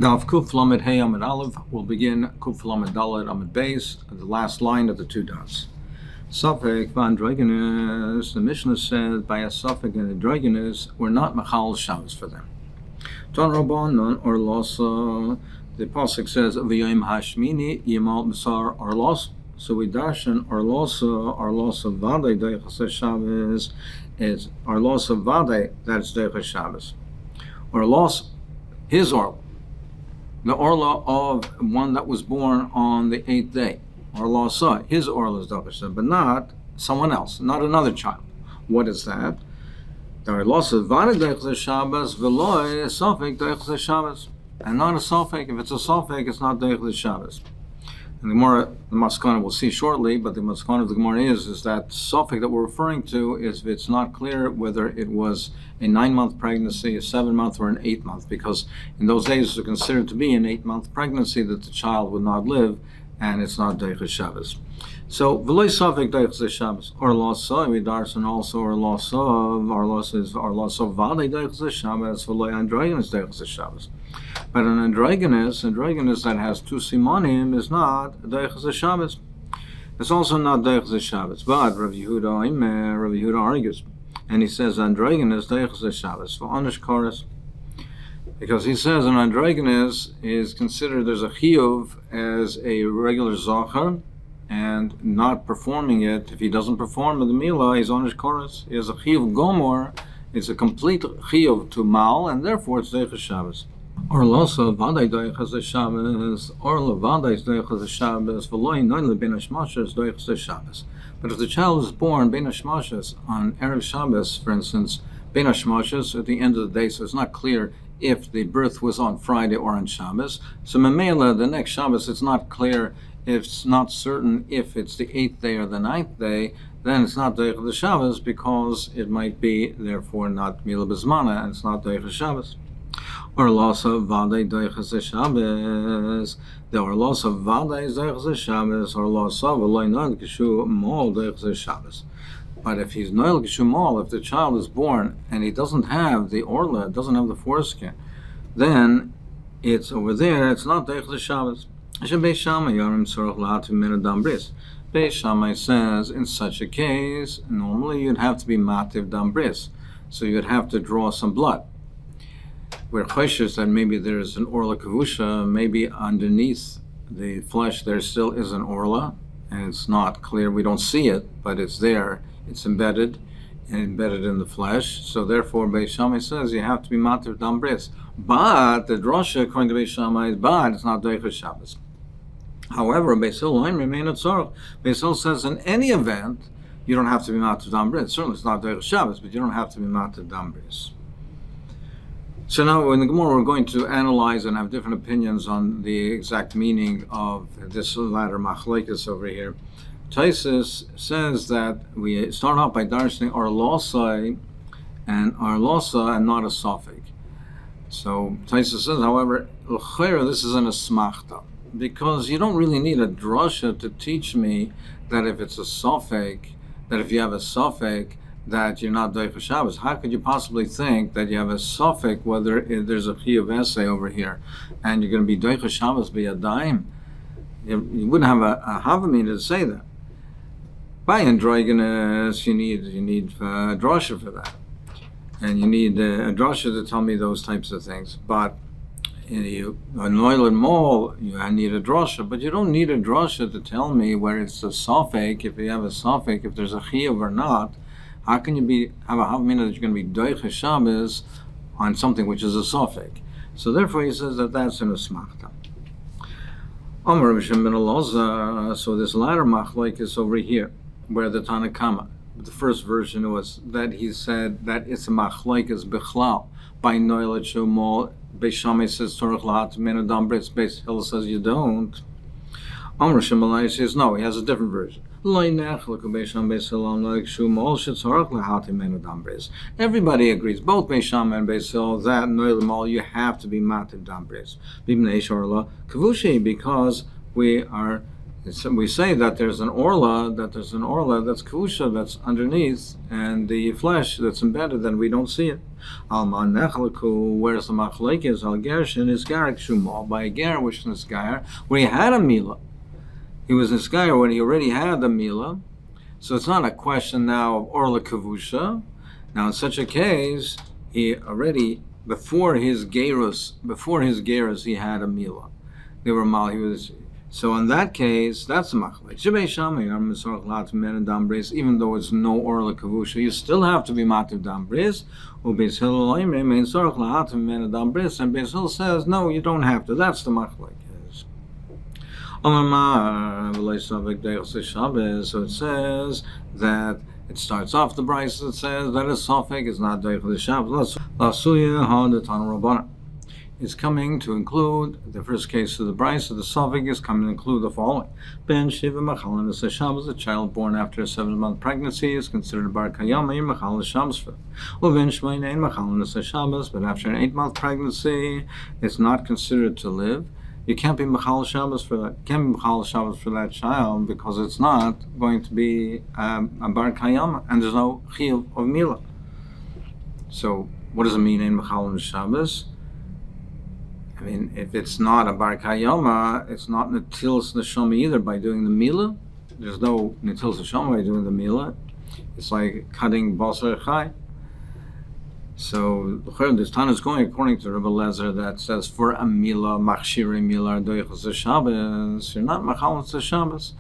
Now, Kuf Lamed Hey Amud Aleph will begin Kuf Lamed Dalet Amud Beis, the last line of the two dots. Safek v'androginus. The Mishnah said by a Safek and androginus, we're not Machal Shabbos for them. Ton Rabbanon or Losa. The pasuk says V'yom Hashmini Yimal B'sar or Los. So we darshan or Losa Vadei Deichas Shabbos is or Losa Vadei. That's Deichas Shabbos. Or Los, his oral. The orla of one that was born on the 8th day, orla sa, his orla is dachasha, but not someone else, not another child. What is that? The orla sa vada dechas Shabbos veloy sofek dechas Shabbos, and not a sofek. If it's a sofek, it's not dechas Shabbos. And the Gemara, the Maskana, we'll see shortly, but the Maskana of the Gemara is that sofek that we're referring to is if it's not clear whether it was a 9-month pregnancy, a 7-month, or an 8-month, because in those days it was considered to be an 8-month pregnancy that the child would not live, and it's not Deichas Shabbos. So, v'loy sofek Deichas Shabbos, or losa, we darsen also, or losa is vade Deichas Shabbos, v'loy androginus Deichas Shabbos. But an androginus that has two simonim is not Deichas Shabbos. It's also not Deichas Shabbos. But Rav Yehuda argues, and he says androginus Deichas Shabbos for onish chorus, because he says an androginus is considered there's a chiyuv as a regular zachar, and not performing it. If he doesn't perform the milah, he's onish chorus. He has a chiyuv gomor. It's a complete chiyuv to mal, and therefore it's Deichas Shabbos. Or losa vaday Deichas Shabbos, or levadei Deichas Shabbos, v'loy noile ben hashmashas Deichas Shabbos. But if the child is born ben hashmashas on Erev Shabbos, for instance, ben hashmashas at the end of the day, so it's not clear if the birth was on Friday or on Shabbos. So memela, the next Shabbos, it's not clear. It's not certain if it's the 8th day or the 9th day. Then it's not Deichas Shabbos because it might be therefore not Mila Bezmana, and it's not Deichas Shabbos. Or losa vade Deichas Shabbos. The or losa vade is Deichas Shabbos, or losa v'loy noel kishu mol Deichas Shabbos. But if he's noel kishu mol, if the child is born and he doesn't have the orla, doesn't have the foreskin, then it's over there. It's not Deichas Shabbos. Beis Shammai says in such a case, normally you'd have to be mativ dam bris, so you'd have to draw some blood. We're choshes that maybe there's an orla kavusha, maybe underneath the flesh there still is an orla, and it's not clear, we don't see it, but it's there, it's embedded in the flesh, so therefore Beis Shammai says you have to be mativ dam bris. But the drasha according to Beis Shammai is bad, it's not Deichas Shabbos. However, Beis Hillel remain at tzorach. Beis Hillel says in any event you don't have to be mativ dam bris. Certainly it's not Deichas Shabbos, but you don't have to be mativ dam bris. So now in the Gemara we're going to analyze and have different opinions on the exact meaning of this latter machlekes over here. Taisus says that we start off by darshaning our losai and not a sofek. So Taisus says, however, this is an asmachta, because you don't really need a drasha to teach me that if it's a sofek, that if you have a sofek, that you're not Deichas Shabbos. How could you possibly think that you have a sofek whether there's a chiyuv essay over here and you're going to be Deichas Shabbos be a dime? You wouldn't have a havamina to say that. By androginus, you need a drasha for that, and you need a drasha to tell me those types of things. But a noil and mol, you need a drasha, but you don't need a drasha to tell me where it's a sofek. If you have a sofek, if there's a chiyuv or not. How can you have a havamina that you're going to be Deichas Shabbos on something which is a sofek? So therefore he says that that's an asmachta. Omer B'Shem ben Elazar. So this latter machlek is over here, where the Tanakama, the first version was that he said that it's a machlek is bichlal by noelet shomol. Beis Shammai says Torach lahat min adam bris. Beis Hillel says you don't. Omer Shemalai says no, he has a different version. Everybody agrees, both Beis Shammai and Beis Hillel, that noel you have to be mativ dam bris. Because we are we say that there's an orla that's kavusha, that's underneath, and the flesh that's embedded, then we don't see it. Alman nechleku, where's the machlekes? Al gershin is garik shumal, by a ger which is nisgayer, where he had a milah. He was nisgayer when he already had the milah, so it's not a question now of orla kavusha. Now in such a case, he already, before his gerus, he had a milah. They were mal, he was. So in that case, that's a machlek. Even though it's no orla kavusha, you still have to be mativ dam bris. And Beis Hillel says, no, you don't have to. That's the machlek. So it says that it starts off the Bryce. It says that a sofek is not doich the Shabbos. Is coming to include the first case of the Bryce. The sofek is coming to include the following: Ben Shiva Machalin is a Shabbos. A child born after a 7-month pregnancy is considered a bar kayama Machalin Shabbos. Well, Ben Shmein Machalin is a Shabbos, but after an 8-month pregnancy, it's not considered to live. You can't be Machal Shabbos for that. You can't be Machal Shabbos for that child because it's not going to be a bar kayama, and there's no chiyuv of milah. So, what does it mean in Machal Shabbos? I mean, if it's not a bar kayama, it's not netilas neshama either by doing the milah. There's no netilas neshama by doing the milah. It's like cutting basar chai. So this Tana is going according to Rabbi Lezer that says for a milah, machshiri milah, doichas Shabbos, you're not machal Shabbos,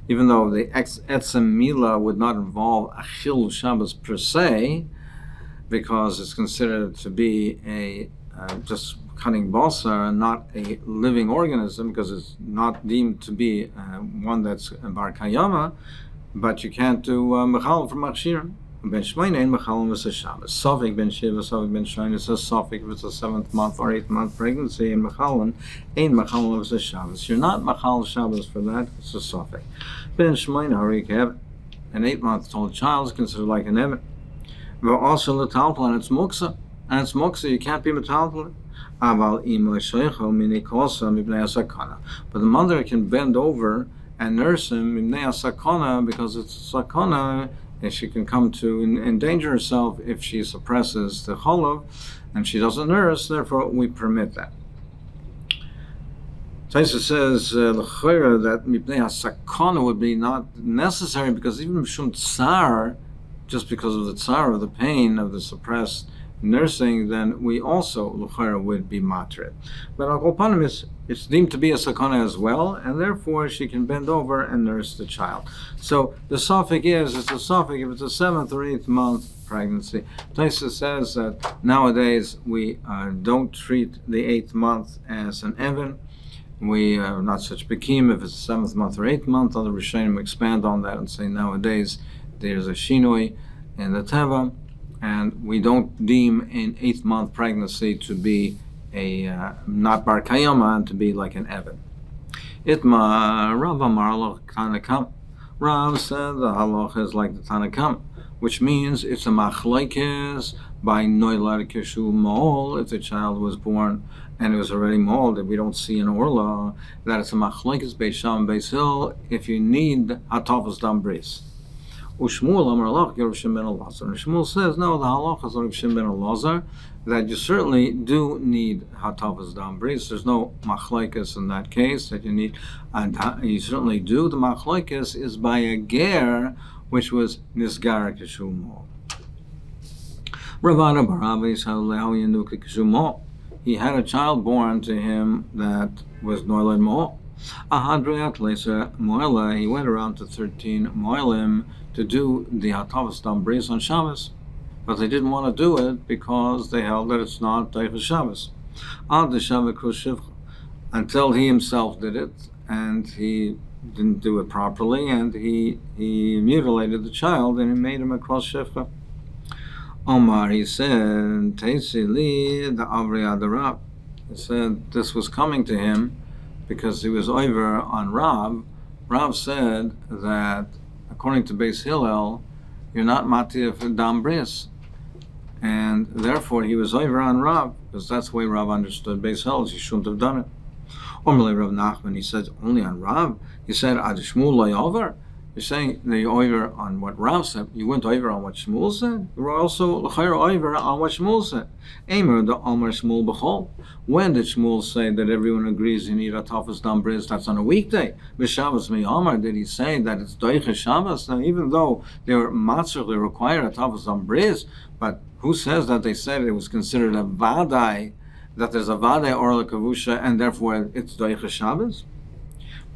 even though the etzem milah would not involve achil Shabbos per se, because it's considered to be a just cutting basar and not a living organism, because it's not deemed to be one that's bar kayama, but you can't do machal for machshir. Ben Shmein ein Machalin was a Shabbos. Sofik ben Shiva, Sofik ben Shmein is a Sofik if it's a 7th month or 8th month pregnancy. In Machalin ein Machalin was a Shabbos. You're not Machal Shabbos for that. It's a Sofik. Ben Shmein harik heaven. An 8-month-old child is considered like an Evan. But also l'talplan, it's muksa, and it's muksa. You can't be metalplan. Aval ima shecho mini kosa mibnei asakana. But the mother can bend over and nurse him mibnei asakana because it's a sakana. And she can come to endanger herself if she suppresses the cholav, and she doesn't nurse. Therefore, we permit that. Taisa says l'chayra that mipnei hasakana would be not necessary because even mishum tsar, just because of the tsar of the pain of the suppressed nursing, then we also l'chayra would be matred. But al kolpanim it's deemed to be a sakana as well, and therefore she can bend over and nurse the child. So the sofik is, it's a sofik if it's a 7th or 8th month pregnancy. Taisa says that nowadays we don't treat the 8th month as an Evan. We are not such bekim if it's a 7th month or 8th month. Other Rishonim expand on that and say nowadays there's a shinoi in the teva, and we don't deem an 8th month pregnancy to be a not bar kayama and to be like an Evan. Itma Rav Amar Aloch Tanakam. Rav said the halach is like the Tanakam, which means it's a machlekes by noilad keshu mol. If the child was born and it was already mold, that we don't see in orla, that it's a machlekes Beis Sham Beis Hillel if you need hatavos dam bris. Ushmuel Amar Aloch Rav Shimon ben Elazar. And Shmuel says no, the halach is Rav Shimon ben Elazar, that you certainly do need hatavas dam bris. There's no machlekes in that case that you need, and you certainly do. The machlekes is by a ger, which was nisgar kishumol. Ravana baravis halayanuka kishumol. He had a child born to him that was noiled mo. Ahadriat lesa moila. He went around to 13 moilim to do the hatavas dam bris on Shabbos. But they didn't want to do it because they held that it's not Teichas Shabbos. Ad Shabbos Shivcha, until he himself did it, and he didn't do it properly, and he mutilated the child, and he made him a cross Shivcha. Omar, he said, Teisi li the Avri Adarab. He said this was coming to him because he was over on Rav. Rav said that, according to Beis Hillel, you're not matir for dam bris. And therefore he was over on Rav, because that's the way Rav understood Beis Hillel. He shouldn't have done it. Formerly Rav Nachman, he says only on Rav. He said Ad Shmuel Layover. You're saying that you over on what Rav said. You went over on what Shmuel said. You were also over on what Shmuel said. Eimer the Omer Shmuel B'chol. When did Shmuel say that everyone agrees you need a Tafas Dam Bris? That's on a weekday. B'Shabbos Mi'amar, did he say that it's Doiche Shabbos? Now, even though they were matzah, they require a Tafas Dam Bris, but who says that they said it was considered a Vadai, that there's a Vadai Orla Kavusha, and therefore it's Doiche Shabbos?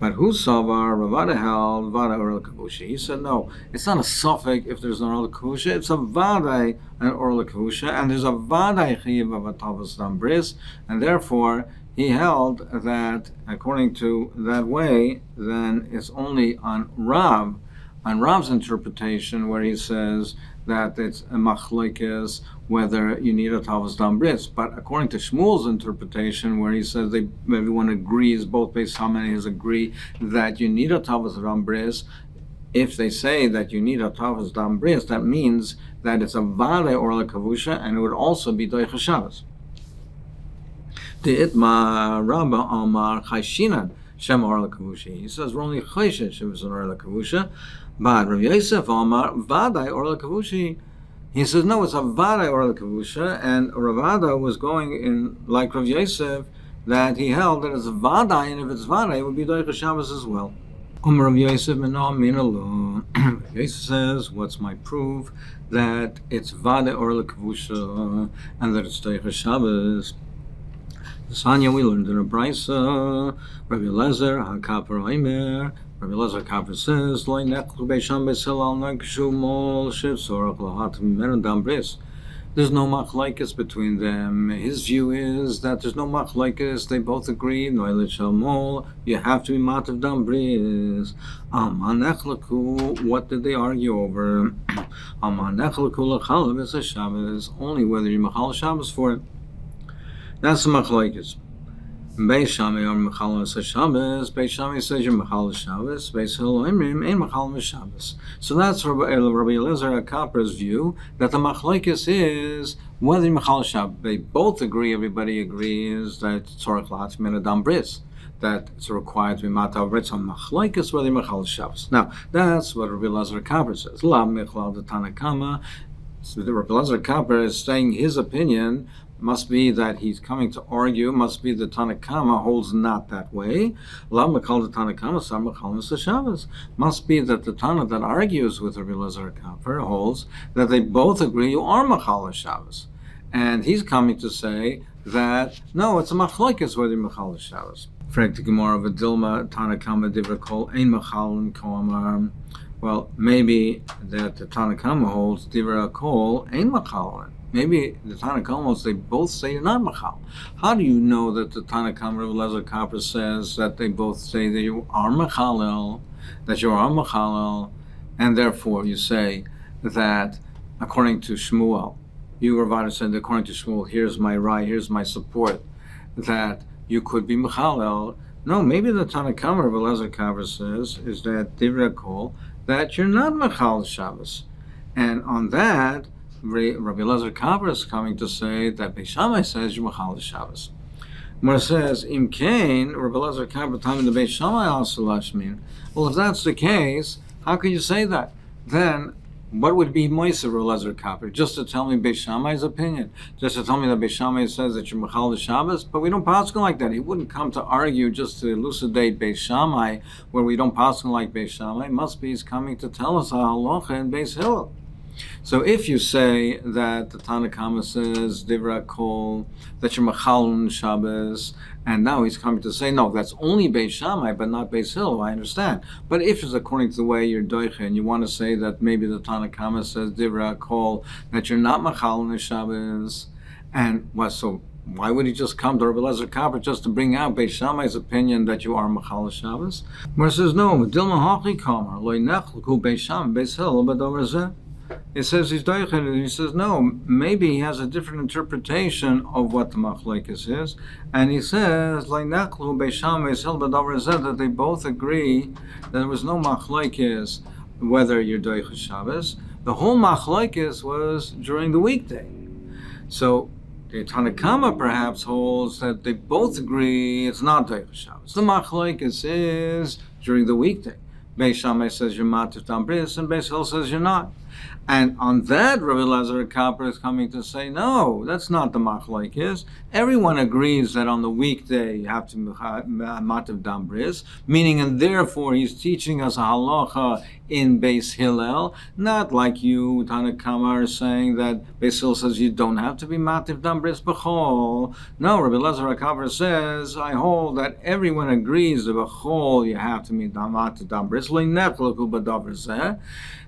But who savar Ravada held Vada Orla Kavusha? He said no, it's not a suffix if there's an Orla Kavusha, it's a Vadai and Orla Kavusha, and there's a Vadai Chiv of a Tavas Dam Bris, and therefore he held that according to that way, then it's only on Rav's interpretation where he says that it's a machlokes whether you need a Tavas Dam Bris. But according to Shmuel's interpretation, where he says everyone agrees, both Beis Hamikdash agree that you need a Tavas Dam Bris, if they say that you need a Tavas Dam Bris, that means that it's a Vade Orla Kavusha, and it would also be Doiche Shabbos. The Itma Rabba Amar Chayshinan Shem Orla Kavusha. He says we're only Chayshin Shem is an Orla Kavusha, but Rav Yosef Amar Vadai Orla Kavusha. He says no, it's a Vadai Orla Kavusha, and Ravada was going in like Rav Yosef that he held that it's a Vadai, and if it's Vadai, it would be Doiche Shabbos as well. Rav Yosef Rav Yosef says, what's my proof that it's Vadai Orla Kavusha and that it's Doiche Shabbos? Sanya, we learned in a brisa, Rabbi Elazar HaKaper Omer. Rabbi Elazar HaKaper says, "Lo nechlu beisham beisel al nagshu mol shivsorach lahat meron dam bris." There's no machlokes between them. His view is that there's no machlokes. They both agree. Noelet shalmol. You have to be matav dam bris. Amanechlaku. What did they argue over? Amanechlaku lachalav is a Shabbos. Only whether you machal Shabbos for it. That's the machlokes. Beis Shammai are mechal Shabbos. Beis Shammai says you're mechal Shabbos. Beis Hillel ain't mechal Shabbos. So that's Rabbi Elazar HaKaper's view that the machlokes is whether you're mechal Shabbos. They both agree. Everybody agrees that tzorach la'atzim min adam bris, that it's required to be matav bris on machlokes whether you're mechal Shabbos. Now that's what Rabbi Elazar HaKaper says. La mechlal the Tanakama. So the Rabbi Elazar HaKaper is saying his opinion must be that he's coming to argue, must be the Tanakama holds not that way. Must be that the Tana that argues with Rabbi Elazar HaKaper holds that they both agree you are Machal Shabbos. And he's coming to say that, no, it's a machlokes whether you're Machal Shabbos. Frag the Gemara of a Dilma, Tanakama Divra Kol, Ein Machal and Koamar. Well, maybe that the Tanakama holds Divra Kol, Ein Machal. Maybe the Tanakhama, they both say you're not machal. How do you know that the Tanakhama of Elazar HaKaper says that they both say that you are machalel, and therefore you say that according to Shmuel, you Ravada said according to Shmuel, here's my right, here's my support, that you could be machalel. No, maybe the Tanakhama of Elazar HaKaper says is that Divrei Kol, that you're not machal Shabbos, and on that Rabbi Elazar HaKaper is coming to say that Beis Shammai says you machal Shabbos. Where it says Im Kain, Rabbi Elazar HaKaper time the Beis Shammai also lashmin. Well, if that's the case, how can you say that? Then what would be Moisei Rabbi Elazar HaKaper? Just to tell me Beis Shammai's opinion, just to tell me that Beis Shammai says that you're machal Shabbos, but we don't paskin like that. He wouldn't come to argue just to elucidate Beis Shammai, where we don't paskin like Beis Shammai. Must be he's coming to tell us a halacha in Beis Hillel. So if you say that the Tanakhama says Divra Kol, that you're Machalun Shabbos, and now he's coming to say, no, that's only Beis Shammai, but not Beis Hillel, I understand. But if it's according to the way you're doiche, and you want to say that maybe the Tanakhama says Divra Kol, that you're not Machalun Shabbos, and what, so why would he just come to Rabbi Elazar HaKaper just to bring out Beis Shammai's opinion that you are Machal Shabbos? Where it says, no, Dilma Hachi Kamar, Lo Nechluku Beis Shammai, Beis Hillel, but over there. It says he's doichet, and he says no. Maybe he has a different interpretation of what the machlokes is, and he says like nachlu Beis Shammai that they both agree that there was no machlokes whether you're doichet Shabbos. The whole machlokes was during the weekday. So The Tanakama perhaps holds that they both agree it's not Doicha Shabbos. The Machlokes is during the weekday. Beis Shammai says you're mativ dam bris, and Beis Hillel says you're not. And on that, Rabbi Elazar Kappa is coming to say, no, that's not the machlokes. Everyone agrees that on the weekday you have to mativ dam bris, meaning, and therefore he's teaching us a halacha in Beis Hillel, not like you, Tanakama, are saying that Beis Hillel says you don't have to be mativ dam bris b'chol. No, Rabbi Elazar Kappa says, I hold that everyone agrees that b'chol you have to be mativ dam bris.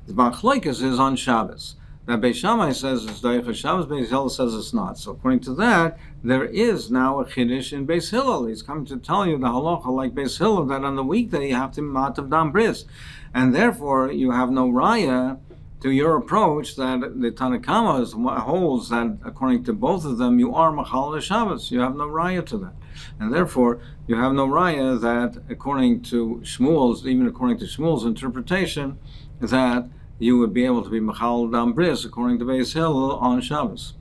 The machlokes is on Shabbos. That Beis Shammai says it's Doicha Shabbos, Beis Hillel says it's not. So according to that, there is now a chiddush in Beis Hillel. He's coming to tell you the halacha like Beis Hillel that on the weekday you have to mativ dam bris, and therefore you have no raya to your approach that the Tanakama holds that according to both of them you are machal Shabbos. You have no raya to that, and therefore you have no raya that according to Shmuel's, even according to Shmuel's interpretation, that you would be able to be machal dam bris according to Beis Hillel on Shabbos.